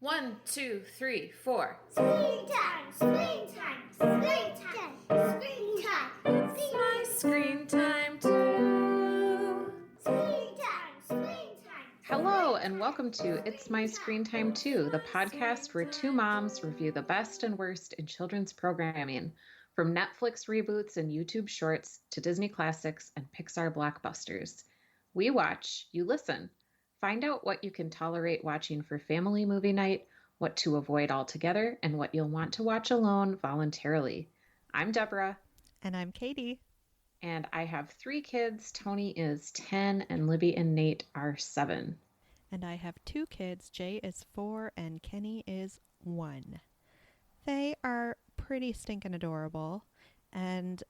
1, 2, 3, 4. Screen time, screen time, screen time, screen time. It's my screen time too. Screen time, screen time. Hello and welcome to It's My Screen Time Too, the podcast where two moms review the best and worst in children's programming, from Netflix reboots and YouTube shorts to Disney classics and Pixar blockbusters. We watch, you listen. Find out what you can tolerate watching for family movie night, what to avoid altogether, and what you'll want to watch alone voluntarily. I'm Deborah. And I'm Katie. And I have 3 kids. Tony is 10 and Libby and Nate are 7. And I have 2 kids. Jay is 4 and Kenny is 1. They are pretty stinking adorable. And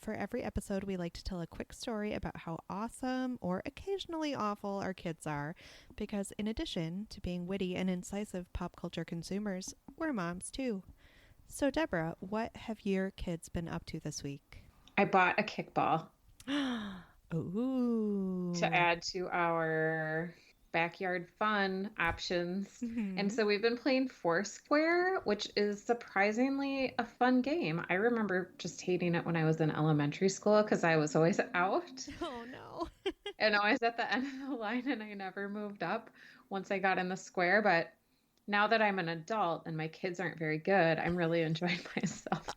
for every episode, we like to tell a quick story about how awesome or occasionally awful our kids are. Because in addition to being witty and incisive pop culture consumers, we're moms too. So Deborah, what have your kids been up to this week? I bought a kickball Ooh. to add to our backyard fun options. Mhm. And so we've been playing Foursquare, which is surprisingly a fun game. I remember just hating it when I was in elementary school because I was always out Oh no. and always at the end of the line, and I never moved up once I got in the square. But now that I'm an adult and my kids aren't very good, I'm really enjoying myself.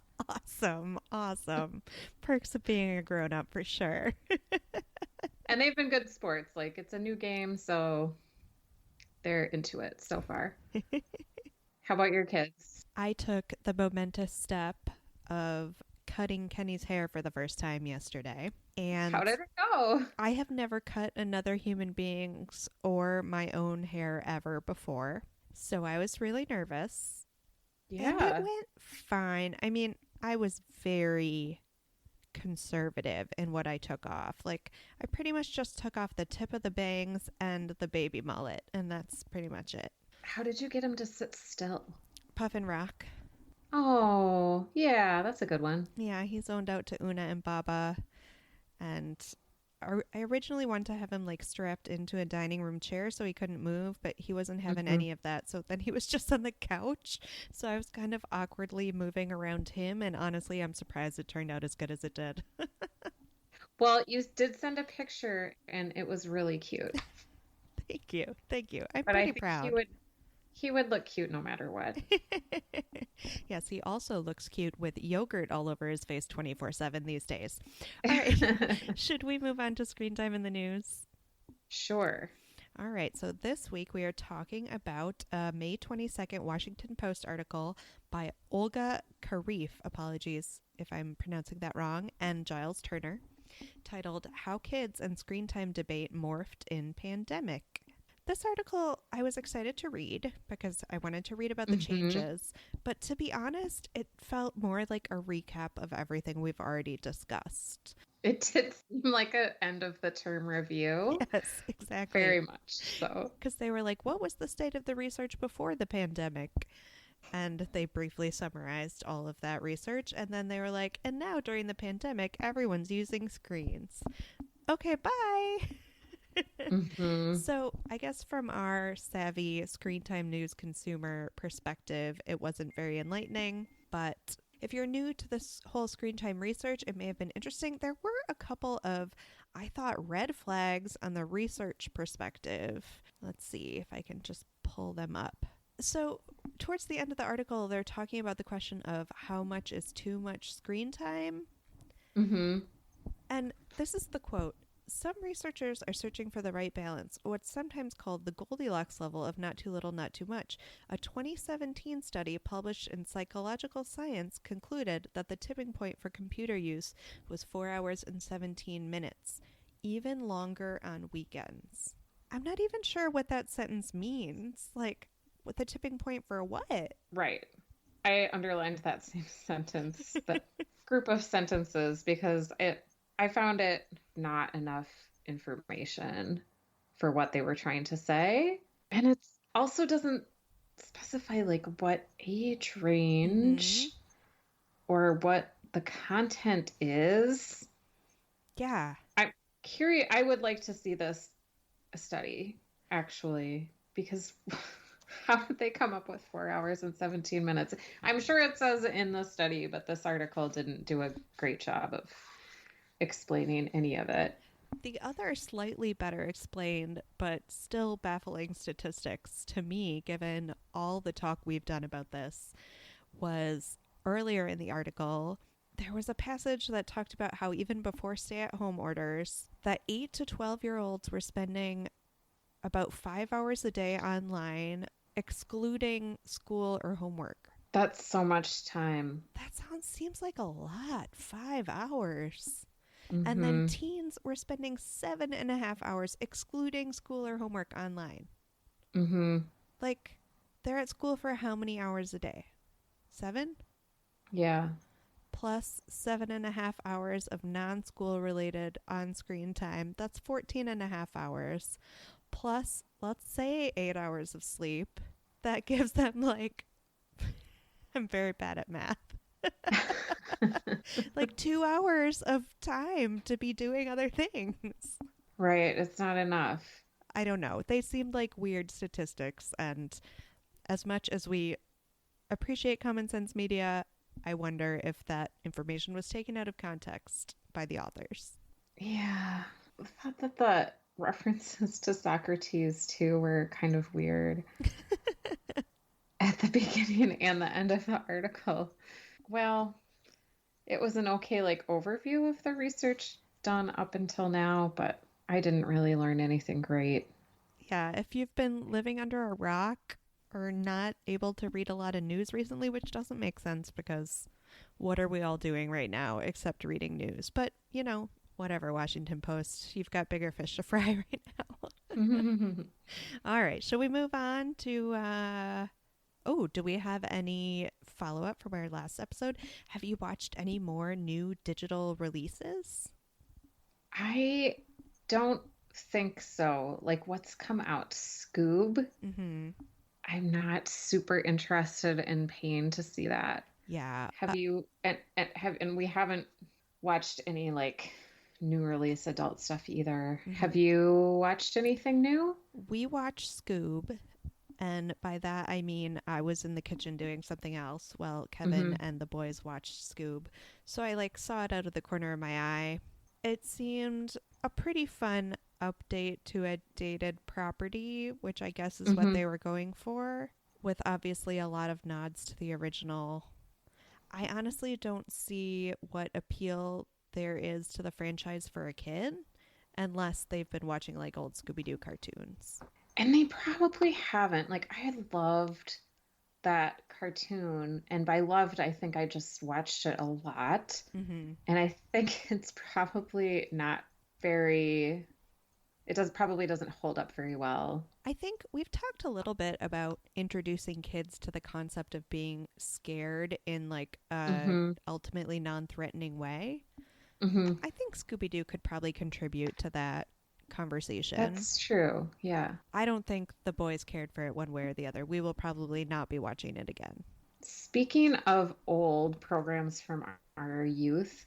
Awesome. Perks of being a grown-up for sure. And they've been good sports. Like, it's a new game, so they're into it so far. How about your kids? I took the momentous step of cutting Kenny's hair for the first time yesterday. And How did it go? I have never cut another human being's or my own hair ever before. So I was really nervous. And Yeah. it went fine. I mean, I was very conservative in what I took off. Like, I pretty much just took off the tip of the bangs and the baby mullet, and that's pretty much it. How did you get him to sit still? Puff and rock. Oh, yeah, that's a good one. Yeah, he zoned out to Una and Baba. And I originally wanted to have him like strapped into a dining room chair so he couldn't move, but he wasn't having any of that. So then he was just on the couch. So I was kind of awkwardly moving around him. And honestly, I'm surprised it turned out as good as it did. Well, you did send a picture, and it was really cute. Thank you. I'm But I pretty think proud. he would look cute no matter what. Yes, he also looks cute with yogurt all over his face 24/7 these days. All right. Should we move on to screen time in the news? Sure. All right. So this week we are talking about a May 22nd Washington Post article by Olga Karif, apologies if I'm pronouncing that wrong, and Giles Turner, titled How Kids and Screen Time Debate Morphed in Pandemic. This article I was excited to read because I wanted to read about the changes, but to be honest, it felt more like a recap of everything we've already discussed. It did seem like an end of the term review. Yes, exactly. Very much so. Because they were like, what was the state of the research before the pandemic? And they briefly summarized all of that research. And then they were like, and now during the pandemic, everyone's using screens. Okay, bye. So I guess from our savvy screen time news consumer perspective, it wasn't very enlightening. But if you're new to this whole screen time research, it may have been interesting. There were a couple of, I thought, red flags on the research perspective. Let's see if I can just pull them up. So towards the end of the article, they're talking about the question of how much is too much screen time. And this is the quote. Some researchers are searching for the right balance, what's sometimes called the Goldilocks level of not too little, not too much. A 2017 study published in Psychological Science concluded that the tipping point for computer use was 4 hours and 17 minutes, even longer on weekends. I'm not even sure what that sentence means. Like, what the tipping point for what? Right. I underlined that same sentence, that group of sentences, because I found it not enough information for what they were trying to say. And it also doesn't specify like what age range or what the content is. Yeah. I'm curious. I would like to see this study, actually, because How did they come up with 4 hours and 17 minutes? I'm sure it says in the study, but this article didn't do a great job of explaining any of it. The other slightly better explained, but still baffling statistics to me, given all the talk we've done about this, was earlier in the article. There was a passage that talked about how even before stay-at-home orders, that 8 to 12-year-olds were spending about 5 hours a day online, excluding school or homework. That's so much time. That seems like a lot. 5 hours. Mm-hmm. And then teens were spending 7.5 hours excluding school or homework online. Mm-hmm. Like, they're at school for how many hours a day? 7? Yeah. Plus 7.5 hours of non-school related on-screen time. That's 14.5 hours. Plus, let's say 8 hours of sleep. That gives them like, I'm very bad at math. Like 2 hours of time to be doing other things. Right. It's not enough. I don't know. They seemed like weird statistics. And as much as we appreciate common sense media, I wonder if that information was taken out of context by the authors. Yeah. I thought that the references to Socrates, too, were kind of weird at the beginning and the end of the article. Well, it was an okay, like, overview of the research done up until now, but I didn't really learn anything great. Yeah, if you've been living under a rock or not able to read a lot of news recently, which doesn't make sense because what are we all doing right now except reading news? But, you know, whatever, Washington Post, you've got bigger fish to fry right now. All right, shall we move on to, do we have any follow-up from our last episode? Have you watched any more new digital releases? I don't think so. Like, what's come out? Scoob? Mm-hmm. I'm not super interested in paying to see that. Yeah. Have you and we haven't watched any like new release adult stuff either. Mm-hmm. Have you watched anything new? We watched Scoob, and by that I mean I was in the kitchen doing something else while Kevin and the boys watched Scoob. So I like saw it out of the corner of my eye. It seemed a pretty fun update to a dated property, which I guess is what they were going for, with obviously a lot of nods to the original. I honestly don't see what appeal there is to the franchise for a kid unless they've been watching like old Scooby-Doo cartoons. And they probably haven't. Like, I loved that cartoon, and by loved I think I just watched it a lot. And I think it's probably not very, probably doesn't hold up very well. I think we've talked a little bit about introducing kids to the concept of being scared in like a ultimately non-threatening way. I think Scooby-Doo could probably contribute to that conversation. That's true. Yeah. I don't think the boys cared for it one way or the other. We will probably not be watching it again. Speaking of old programs from our youth,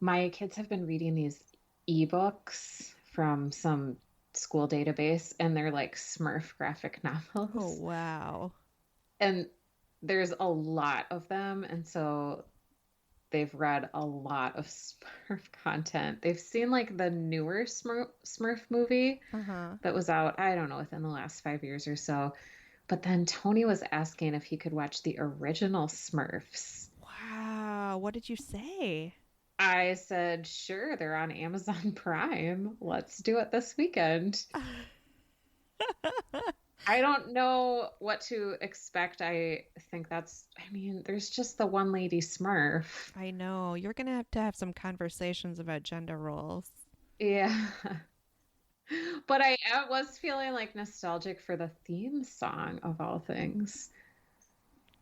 my kids have been reading these ebooks from some school database, and they're like Smurf graphic novels. Oh, wow. And there's a lot of them, and so they've read a lot of Smurf content. They've seen like the newer Smurf movie that was out, I don't know, within the last 5 years or so. But then Tony was asking if he could watch the original Smurfs. Wow. What did you say? I said, sure, they're on Amazon Prime. Let's do it this weekend. I don't know what to expect. I think there's just the one lady Smurf. I know. You're going to have some conversations about gender roles. Yeah. But I was feeling like nostalgic for the theme song of all things.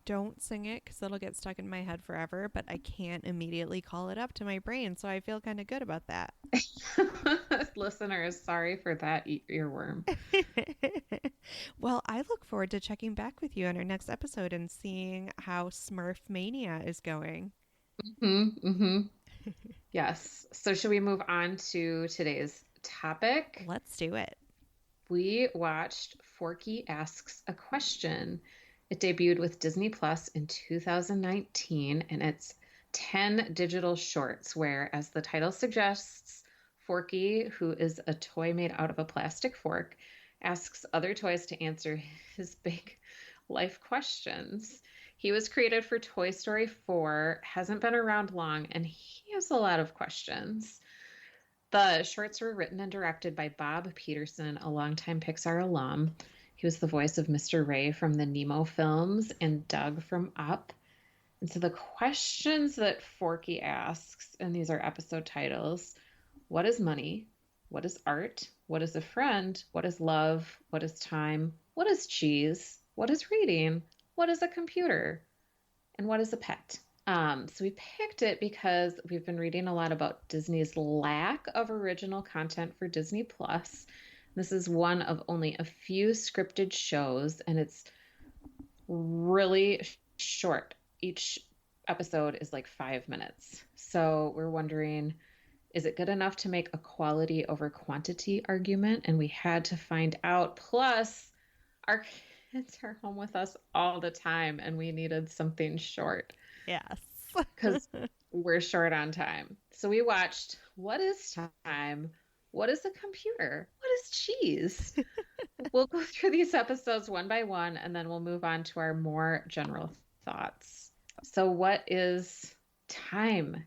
Don't sing it because it'll get stuck in my head forever, but I can't immediately call it up to my brain, so I feel kind of good about that. Listeners, sorry for that earworm. Well, I look forward to checking back with you on our next episode and seeing how Smurf Mania is going. Yes. So should we move on to today's topic? Let's do it. We watched Forky Asks a Question. It debuted with Disney Plus in 2019, and it's 10 digital shorts where, as the title suggests, Forky, who is a toy made out of a plastic fork, asks other toys to answer his big life questions. He was created for Toy Story 4, hasn't been around long, and he has a lot of questions. The shorts were written and directed by Bob Peterson, a longtime Pixar alum. He was the voice of Mr. Ray from the Nemo films and Doug from Up. And so the questions that Forky asks, and these are episode titles: what is money? What is art? What is a friend? What is love? What is time? What is cheese? What is reading? What is a computer? And what is a pet? So we picked it because we've been reading a lot about Disney's lack of original content for Disney Plus. This is one of only a few scripted shows, and it's really short. Each episode is like 5 minutes. So we're wondering, is it good enough to make a quality over quantity argument? And we had to find out. Plus, our kids are home with us all the time, and we needed something short. Yes. Because we're short on time. So we watched What is Time? What is a Computer? What is cheese? We'll go through these episodes one by one, and then we'll move on to our more general thoughts. So what is time?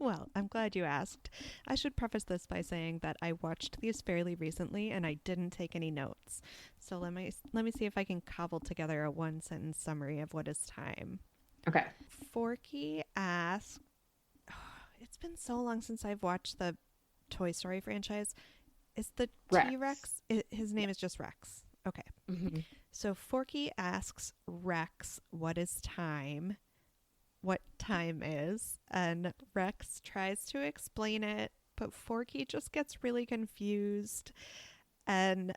Well, I'm glad you asked. I should preface this by saying that I watched these fairly recently and I didn't take any notes. So let me see if I can cobble together a one-sentence summary of what is time. Okay. Forky asks, it's been so long since I've watched the Toy Story franchise. Is the Rex. T-Rex? His name is just Rex. Okay. Mm-hmm. So Forky asks Rex, what is time? What time is, and Rex tries to explain it, but Forky just gets really confused and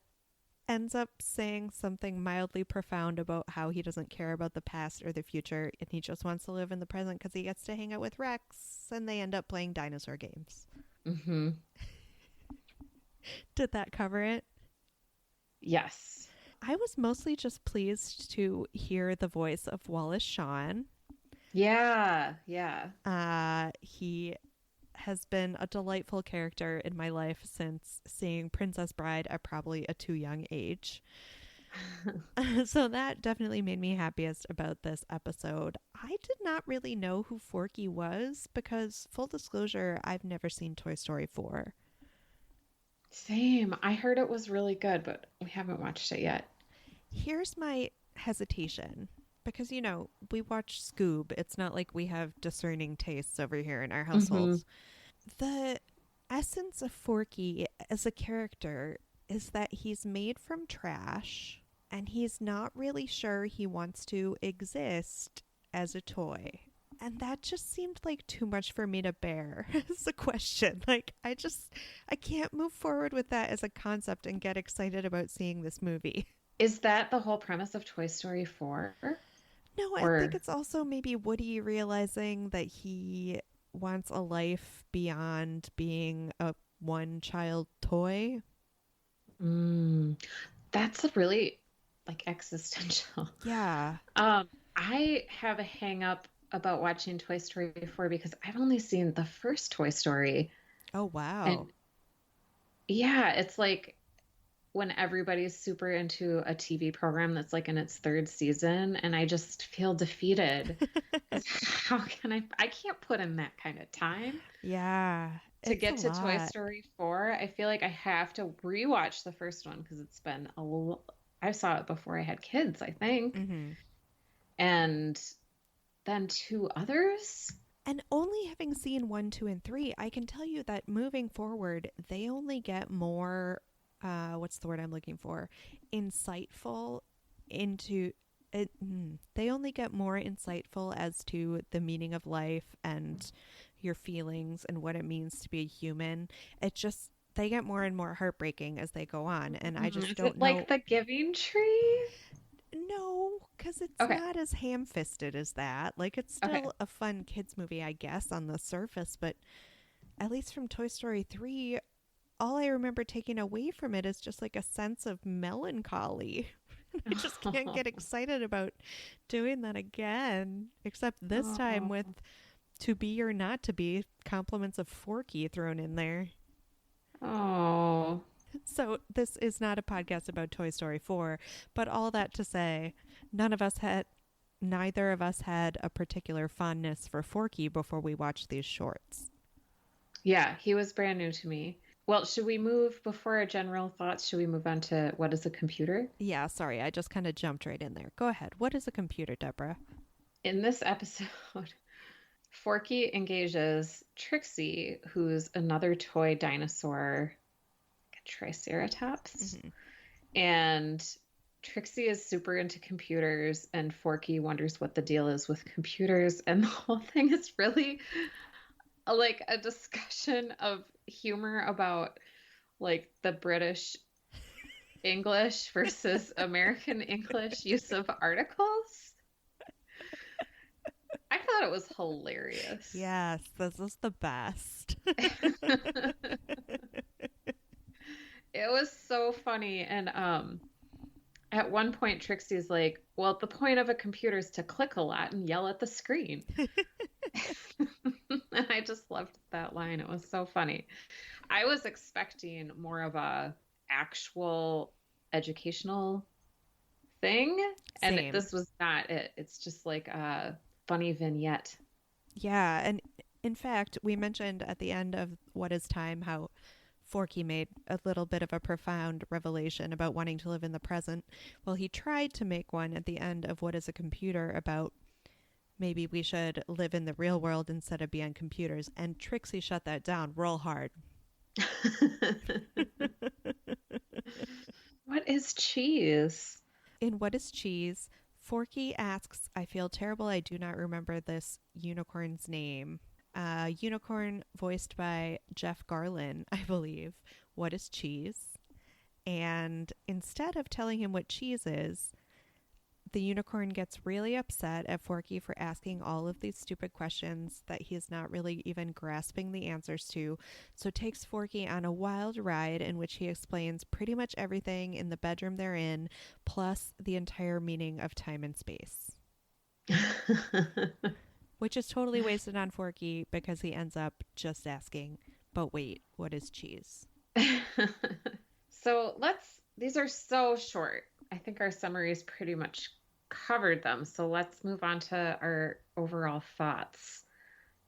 ends up saying something mildly profound about how he doesn't care about the past or the future and he just wants to live in the present because he gets to hang out with Rex, and they end up playing dinosaur games. Mm-hmm. Did that cover it? Yes. I was mostly just pleased to hear the voice of Wallace Shawn. Yeah. He has been a delightful character in my life since seeing Princess Bride at probably a too young age. So that definitely made me happiest about this episode. I did not really know who Forky was because, full disclosure, I've never seen Toy Story 4. Same. I heard it was really good, but we haven't watched it yet. Here's my hesitation. Because, you know, we watch Scoob. It's not like we have discerning tastes over here in our households. Mm-hmm. The essence of Forky as a character is that he's made from trash and he's not really sure he wants to exist as a toy. And that just seemed like too much for me to bear as a question. Like, I can't move forward with that as a concept and get excited about seeing this movie. Is that the whole premise of Toy Story 4? No, I think it's also maybe Woody realizing that he wants a life beyond being a one-child toy. That's a really, like, existential. Yeah. I have a hang-up about watching Toy Story 4 because I've only seen the first Toy Story. Oh, wow. And yeah, it's like when everybody's super into a TV program that's like in its third season, and I just feel defeated. How can I can't put in that kind of time. Yeah. To get to Toy Story 4, I feel like I have to rewatch the first one because it's been I saw it before I had kids, I think. Mm-hmm. And then 2 others. And only having seen 1, 2, and 3, I can tell you that moving forward, they only get more what's the word I'm looking for? Insightful into it. They only get more insightful as to the meaning of life and your feelings and what it means to be a human. They get more and more heartbreaking as they go on. And I just don't know. Like The Giving Tree? No, because it's not as ham-fisted as that. Like, it's still a fun kids movie, I guess, on the surface. But at least from Toy Story 3, all I remember taking away from it is just like a sense of melancholy. I just can't get excited about doing that again, except this time with to be or not to be compliments of Forky thrown in there. Oh. So this is not a podcast about Toy Story 4, but all that to say, neither of us had a particular fondness for Forky before we watched these shorts. Yeah, he was brand new to me. Well, should we move before our general thoughts? Should we move on to what is a computer? Yeah, sorry, I just kind of jumped right in there. Go ahead. What is a computer, Deborah? In this episode, Forky engages Trixie, who's another toy dinosaur, a Triceratops. Mm-hmm. And Trixie is super into computers, and Forky wonders what the deal is with computers. And the whole thing is really like a discussion of humor about like the British English versus American English use of articles. I thought it was hilarious. Yes, this is the best. It was so funny. And at one point Trixie's like, well, the point of a computer is to click a lot and yell at the screen. And I just loved that line. It was so funny. I was expecting more of a actual educational thing. Same. And this was not it. It's just like a funny vignette. Yeah, and in fact, we mentioned at the end of What is Time how Forky made a little bit of a profound revelation about wanting to live in the present. Well, he tried to make one at the end of What is a Computer about maybe we should live in the real world instead of be on computers. And Trixie shut that down real hard. What is cheese? In What is Cheese, Forky asks, I feel terrible I do not remember this unicorn's name. Unicorn voiced by Jeff Garlin, I believe. What is cheese? And instead of telling him what cheese is, the unicorn gets really upset at Forky for asking all of these stupid questions that he is not really even grasping the answers to, so takes Forky on a wild ride in which he explains pretty much everything in the bedroom they're in, plus the entire meaning of time and space. Which is totally wasted on Forky because he ends up just asking, but wait, what is cheese? So these are so short. I think our summaries pretty much covered them. So let's move on to our overall thoughts.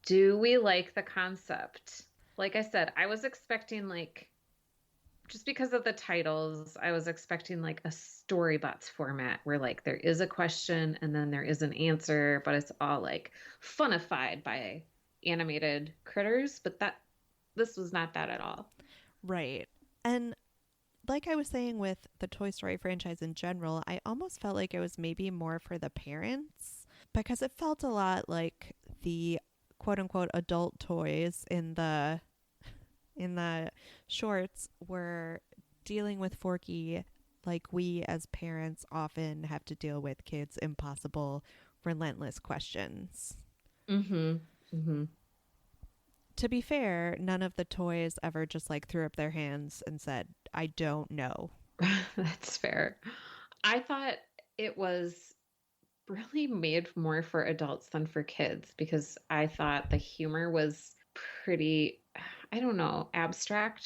Do we like the concept? Like I said, I was expecting like, just because of the titles, I was expecting like a Storybots format where like there is a question and then there is an answer, but it's all like funified by animated critters. But this was not that at all. Right. And like I was saying with the Toy Story franchise in general, I almost felt like it was maybe more for the parents because it felt a lot like the quote unquote adult toys in the shorts were dealing with Forky like we as parents often have to deal with kids' impossible, relentless questions. Mm-hmm. Mm-hmm. To be fair, none of the toys ever just like threw up their hands and said, I don't know. That's fair. I thought it was really made more for adults than for kids because I thought the humor was pretty, I don't know, abstract.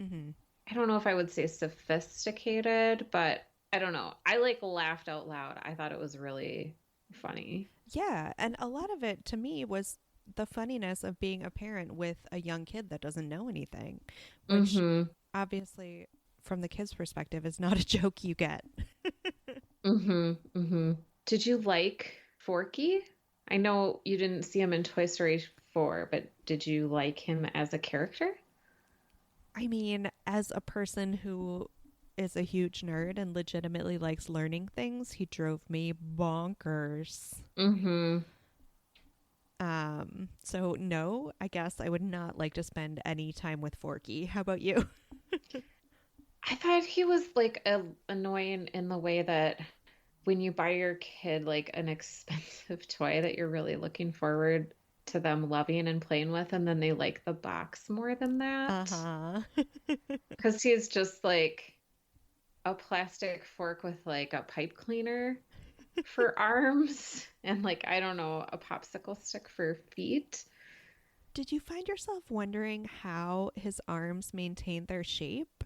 Mm-hmm. I don't know if I would say sophisticated, but I don't know. I like laughed out loud. I thought it was really funny. Yeah, and a lot of it to me was the funniness of being a parent with a young kid that doesn't know anything, which obviously from the kid's perspective is not a joke you get. Did you like Forky? I know you didn't see him in Toy Story 4, but did you like him as a character? I mean, as a person who is a huge nerd and legitimately likes learning things, he drove me bonkers. So no, I guess I would not like to spend any time with Forky. How about you? I thought he was like annoying in the way that when you buy your kid like an expensive toy that you're really looking forward to them loving and playing with, and then they like the box more than that. Uh-huh. Because he's just like a plastic fork with like a pipe cleaner for arms and like, I don't know, a popsicle stick for feet. Did you find yourself wondering how his arms maintained their shape?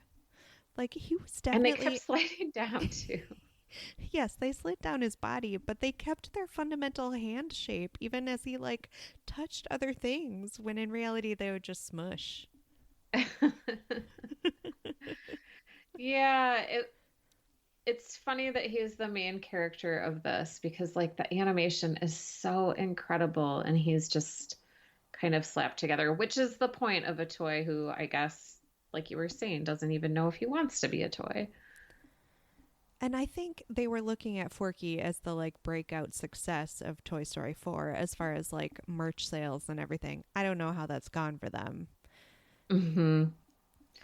Like, he was And they kept definitely. sliding down too. Yes, they slid down his body, but they kept their fundamental hand shape even as he, like, touched other things, when in reality they would just smush. Yeah, it's funny that he's the main character of this because like the animation is so incredible and he's just kind of slapped together, which is the point of a toy who I guess, like you were saying, doesn't even know if he wants to be a toy. And I think they were looking at Forky as the, like, breakout success of Toy Story 4 as far as, like, merch sales and everything. I don't know how that's gone for them. Hmm.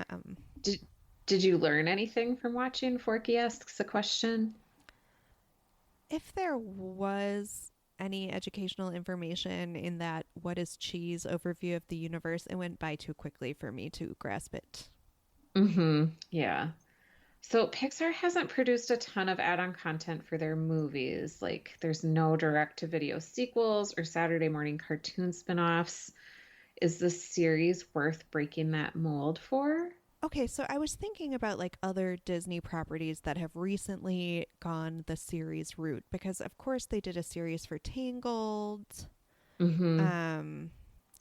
Um, Did did you learn anything from watching Forky Asks a Question? if there was any educational information in that "what is cheese" overview of the universe, it went by too quickly for me to grasp it. Hmm. Yeah. So Pixar hasn't produced a ton of add-on content for their movies. Like there's no direct-to-video sequels or Saturday morning cartoon spin-offs. Is this series worth breaking that mold for? Okay, so I was thinking about, like, other Disney properties that have recently gone the series route, because of course they did a series for Tangled. Hmm. Um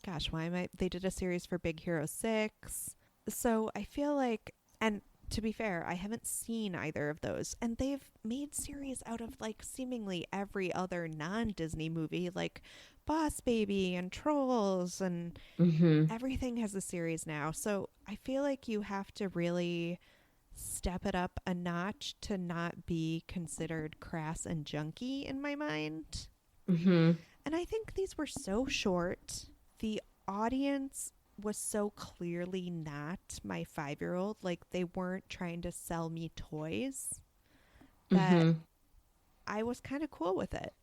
gosh, why am I they did a series for Big Hero 6. So I feel like, and to be fair, I haven't seen either of those, and they've made series out of, like, seemingly every other non-Disney movie, like Boss Baby and Trolls, and Hmm. everything has a series now. So I feel like you have to really step it up a notch to not be considered crass and junky in my mind. Hmm. And I think these were so short. The audience was so clearly not my 5-year-old. Like, they weren't trying to sell me toys, that Hmm. I was kind of cool with it.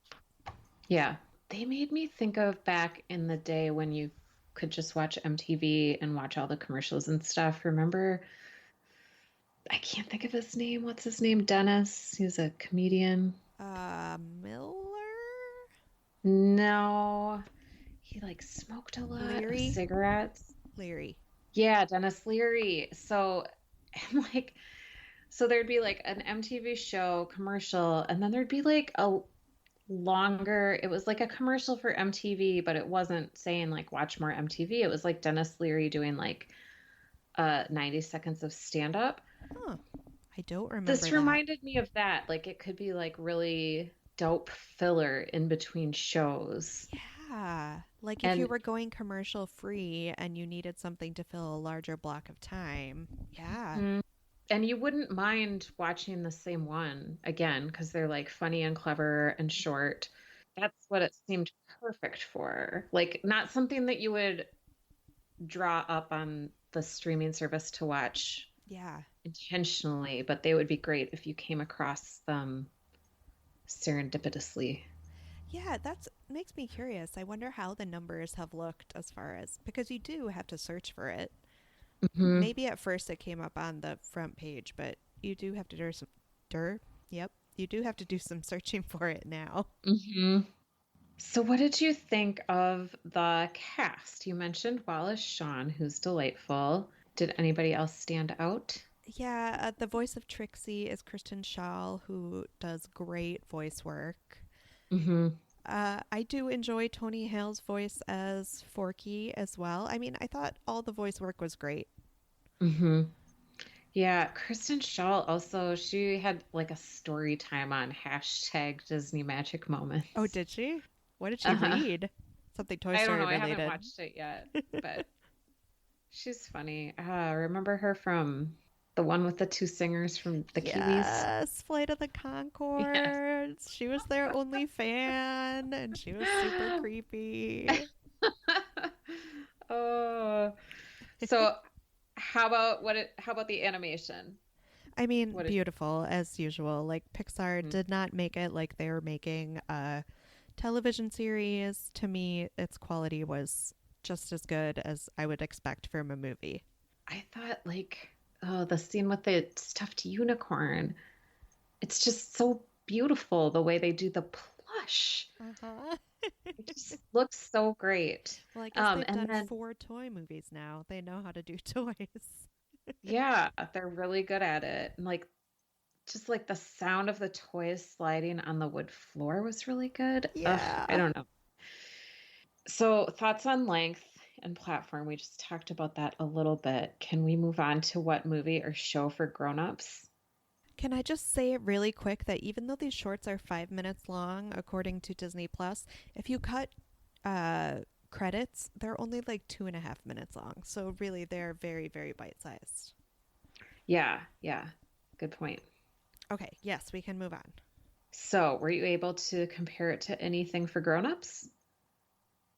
Yeah. They made me think of back in the day when you could just watch MTV and watch all the commercials and stuff. Remember, I can't think of his name. What's his name? Dennis. He was a comedian. Miller? No, he like smoked a lot of Leary? cigarettes. Leary. Yeah, Dennis Leary. So, and like, so there'd be like an MTV show commercial, and then there'd be like a longer, it was like a commercial for MTV, but it wasn't saying like watch more MTV. It was like Dennis Leary doing like 90 seconds of stand up. Huh. I don't remember This that. reminded me of that. Like it could be like really dope filler in between shows. Yeah. Like, if you And were going commercial free and you needed something to fill a larger block of time. Yeah. mm, and you wouldn't mind watching the same one again because they're like funny and clever and short. That's what it seemed perfect for. Like not something that you would draw up on the streaming service to watch Yeah. intentionally, but they would be great if you came across them serendipitously. Yeah, that makes me curious. I wonder how the numbers have looked, as far as, because you do have to search for it. Hmm. Maybe at first it came up on the front page, but you do have to do some Yep. You do have to do some searching for it now. Hmm. So, what did you think of the cast? You mentioned Wallace Shawn, who's delightful. Did anybody else stand out? Yeah, the voice of Trixie is Kristen Schaal, who does great voice work. Hmm. I do enjoy Tony Hale's voice as Forky as well. I mean, I thought all the voice work was great. Hmm. Yeah, Kristen Schaal also, she had like a story time on hashtag Disney Magic Oh, Moments. did she? What did she Uh-huh. read? Something Toy I don't Story know, I haven't related. watched it yet, but she's funny. Remember her from the one with the two singers from the Kiwis? Yes, Flight of the Yes. Conchords. She was their only fan, and she was super creepy. Oh, so how about the animation? I mean, What did beautiful as usual. Like, Pixar Mhm. did not make it like they were making a television series, to me, its quality was just as good as I would expect from a movie. I thought like, oh, the scene with the stuffed unicorn. It's just so beautiful the way they do the plush. Uh-huh. It just looks so great. Well, I guess they've And done then 4 toy movies now. They know how to do toys. yeah, they're really good at it. And like just like the sound of the toys sliding on the wood floor was really good. Ugh, I Yeah. don't know. So thoughts on length and platform. We just talked about that a little bit. Can we move on to what movie or show for grown-ups? Can I just say it really quick that even though these shorts are 5 minutes long, according to Disney Plus, if you cut credits, they're only like 2.5 minutes long. So really, they're very, very bite sized. Yeah, yeah. Good point. Okay, yes, we can move on. So, were you able to compare it to anything for grown-ups?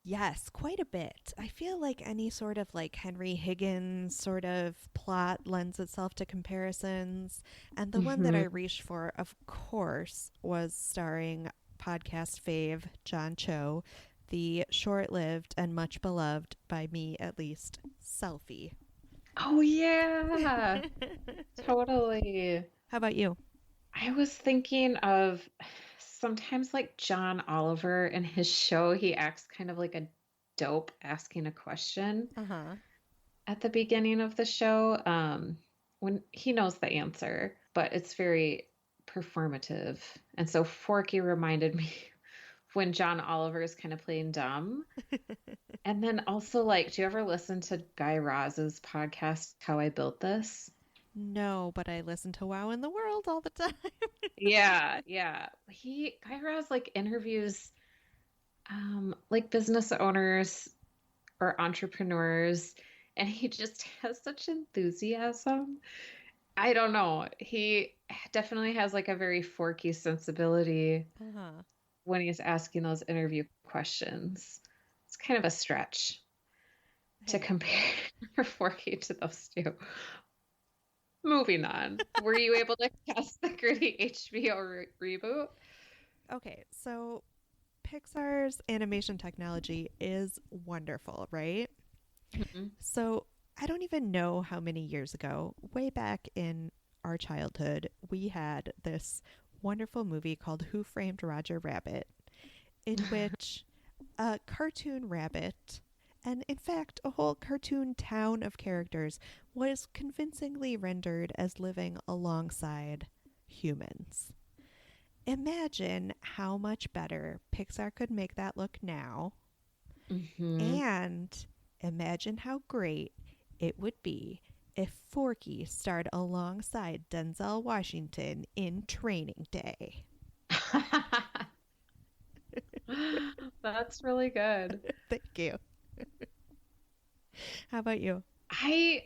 Yes, quite a bit. I feel like any sort of like Henry Higgins sort of plot lends itself to comparisons. And the one that I Hmm. reached for, of course, was starring podcast fave John Cho, the short lived and much beloved, by me at least, Selfie. Oh yeah, totally. How about you? I was thinking of sometimes like John Oliver in his show, he acts kind of like a dope asking a question Uh huh. at the beginning of the show, when he knows the answer, but it's very performative. And so Forky reminded me when John Oliver is kind of playing dumb. And then also, like, do you ever listen to Guy Raz's podcast, How I Built This? No, but I listen to Wow in the World all the time. Yeah, yeah. Guy Raz like interviews like business owners or entrepreneurs, and he just has such enthusiasm. I don't know. He definitely has like a very Forky sensibility Uh huh. when he's asking those interview questions. It's kind of a stretch to Hey. compare Forky to those two. Moving on. Were you able to guess the gritty HBO reboot? Okay, so Pixar's animation technology is wonderful, right? Mhm. So I don't even know how many years ago, way back in our childhood, we had this wonderful movie called Who Framed Roger Rabbit, in which a cartoon rabbit, and in fact, a whole cartoon town of characters, was convincingly rendered as living alongside humans. Imagine how much better Pixar could make that look now, Hmm. and imagine how great it would be if Forky starred alongside Denzel Washington in Training Day. That's really good. Thank you. How about you? I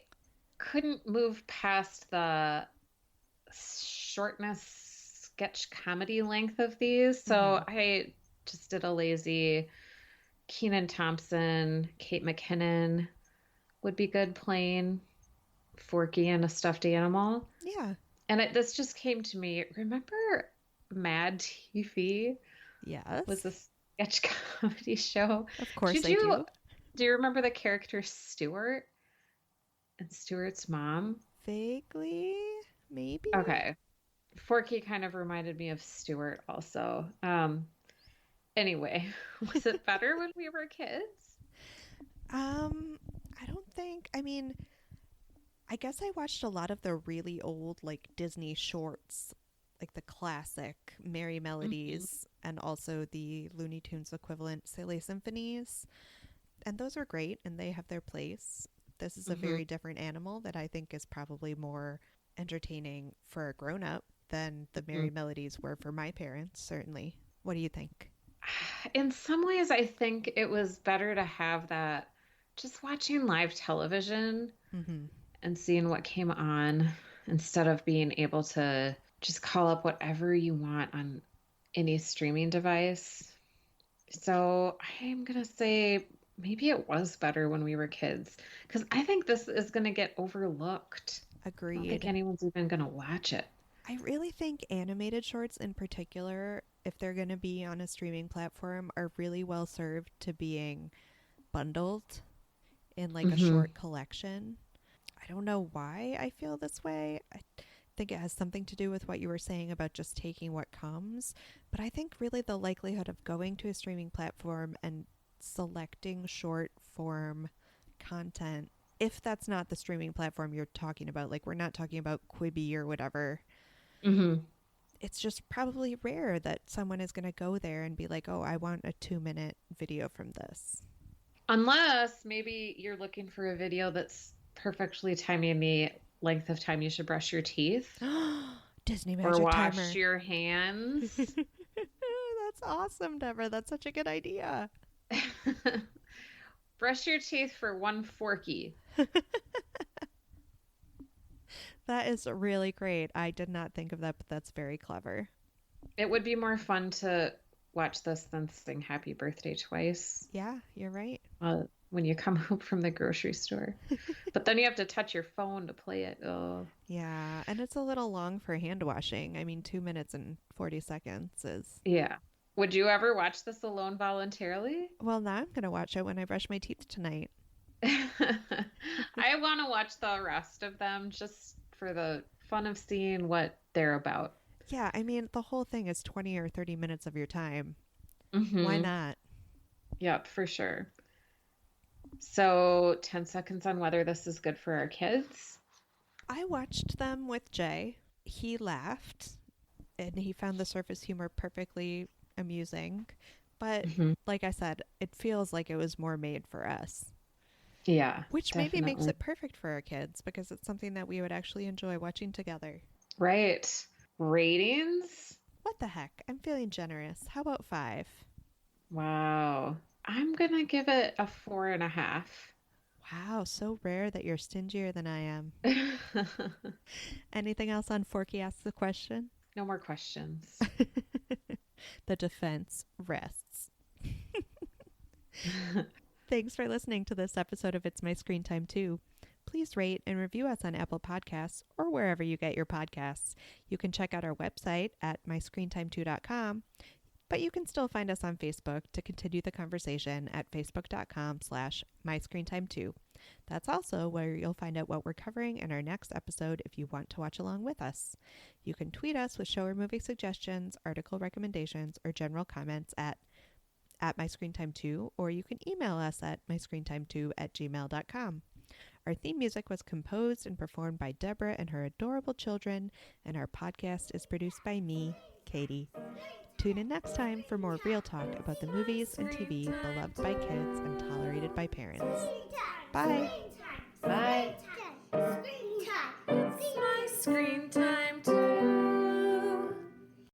couldn't move past the shortness sketch comedy length of these, Mm-hmm. so I just did a lazy Keenan Thompson, Kate McKinnon would be good playing Forky and a stuffed animal. Yeah. And this just came to me. Remember Mad TV was a Yes. sketch comedy show? Of course Did I you do. do you remember the character Stuart and Stuart's mom? Vaguely, maybe. Okay. Forky kind of reminded me of Stuart also. Anyway, was it better when we were kids? Um, I don't think. I mean, I guess I watched a lot of the really old like Disney shorts, like the classic Merry Hmm. Melodies and also the Looney Tunes equivalent Silly Symphonies. And those are great and they have their place. This is a Hmm. very different animal that I think is probably more entertaining for a grown up than the Hmm. Merry Melodies were for my parents, certainly. What do you think? In some ways, I think it was better to have that just watching live television Mm-hmm. and seeing what came on instead of being able to just call up whatever you want on any streaming device. So I'm going to say maybe it was better when we were kids because I think this is going to get overlooked. I don't think Agreed. anyone's even going to watch it. I really think animated shorts in particular, if they're going to be on a streaming platform, are really well served to being bundled in like a Mm-hmm. short collection. I don't know why I feel this way. I think it has something to do with what you were saying about just taking what comes. But I think really the likelihood of going to a streaming platform and selecting short form content, if that's not the streaming platform you're talking about, like we're not talking about Quibi or whatever, Mm-hmm. it's just probably rare that someone is going to go there and be like, oh, I want a 2-minute video from this. Unless maybe you're looking for a video that's perfectly timing the length of time you should brush your teeth Disney or Magic wash Timer. your hands. That's awesome, Deborah. That's such a good idea. Brush your teeth for one Forky. That is really great. I did not think of that, but that's very clever. It would be more fun to watch this than sing happy birthday twice Yeah, you're right. when you come home from the grocery store. But then you have to touch your phone to play it. Oh, Yeah, and it's a little long for hand washing. I mean, 2 minutes and 40 seconds is. yeah. Would you ever watch this alone voluntarily? Well, now I'm going to watch it when I brush my teeth tonight. I want to watch the rest of them just for the fun of seeing what they're about. Yeah, I mean, the whole thing is 20 or 30 minutes of your time. Mm-hmm. Why not? Yep, for sure. So 10 seconds on whether this is good for our kids. I watched them with Jay. He laughed and he found the surface humor perfectly amusing. But Mm-hmm. like I said, it feels like it was more made for us. Yeah, Which maybe makes definitely. it perfect for our kids because it's something that we would actually enjoy watching together. Right. Ratings? What the heck? I'm feeling generous. How about 5? Wow. I'm gonna give it a 4.5. Wow, so rare that you're stingier than I am. Anything else on Forky Asks the Question? No more questions. The defense rests. Thanks for listening to this episode of It's My Screen Time Too. Please rate and review us on Apple Podcasts or wherever you get your podcasts. You can check out our website at myscreentime2.com, but you can still find us on Facebook to continue the conversation at facebook.com/myscreentime2. That's also where you'll find out what we're covering in our next episode if you want to watch along with us. You can tweet us with show or movie suggestions, article recommendations, or general comments at myscreentime2, or you can email us at myscreentime2@gmail.com. Our theme music was composed and performed by Deborah and her adorable children, and our podcast is produced by me, Katie. Tune in next time for more real talk about the movies and TV beloved by kids and tolerated by parents. Bye. Bye. Screen time. Screen time. Screen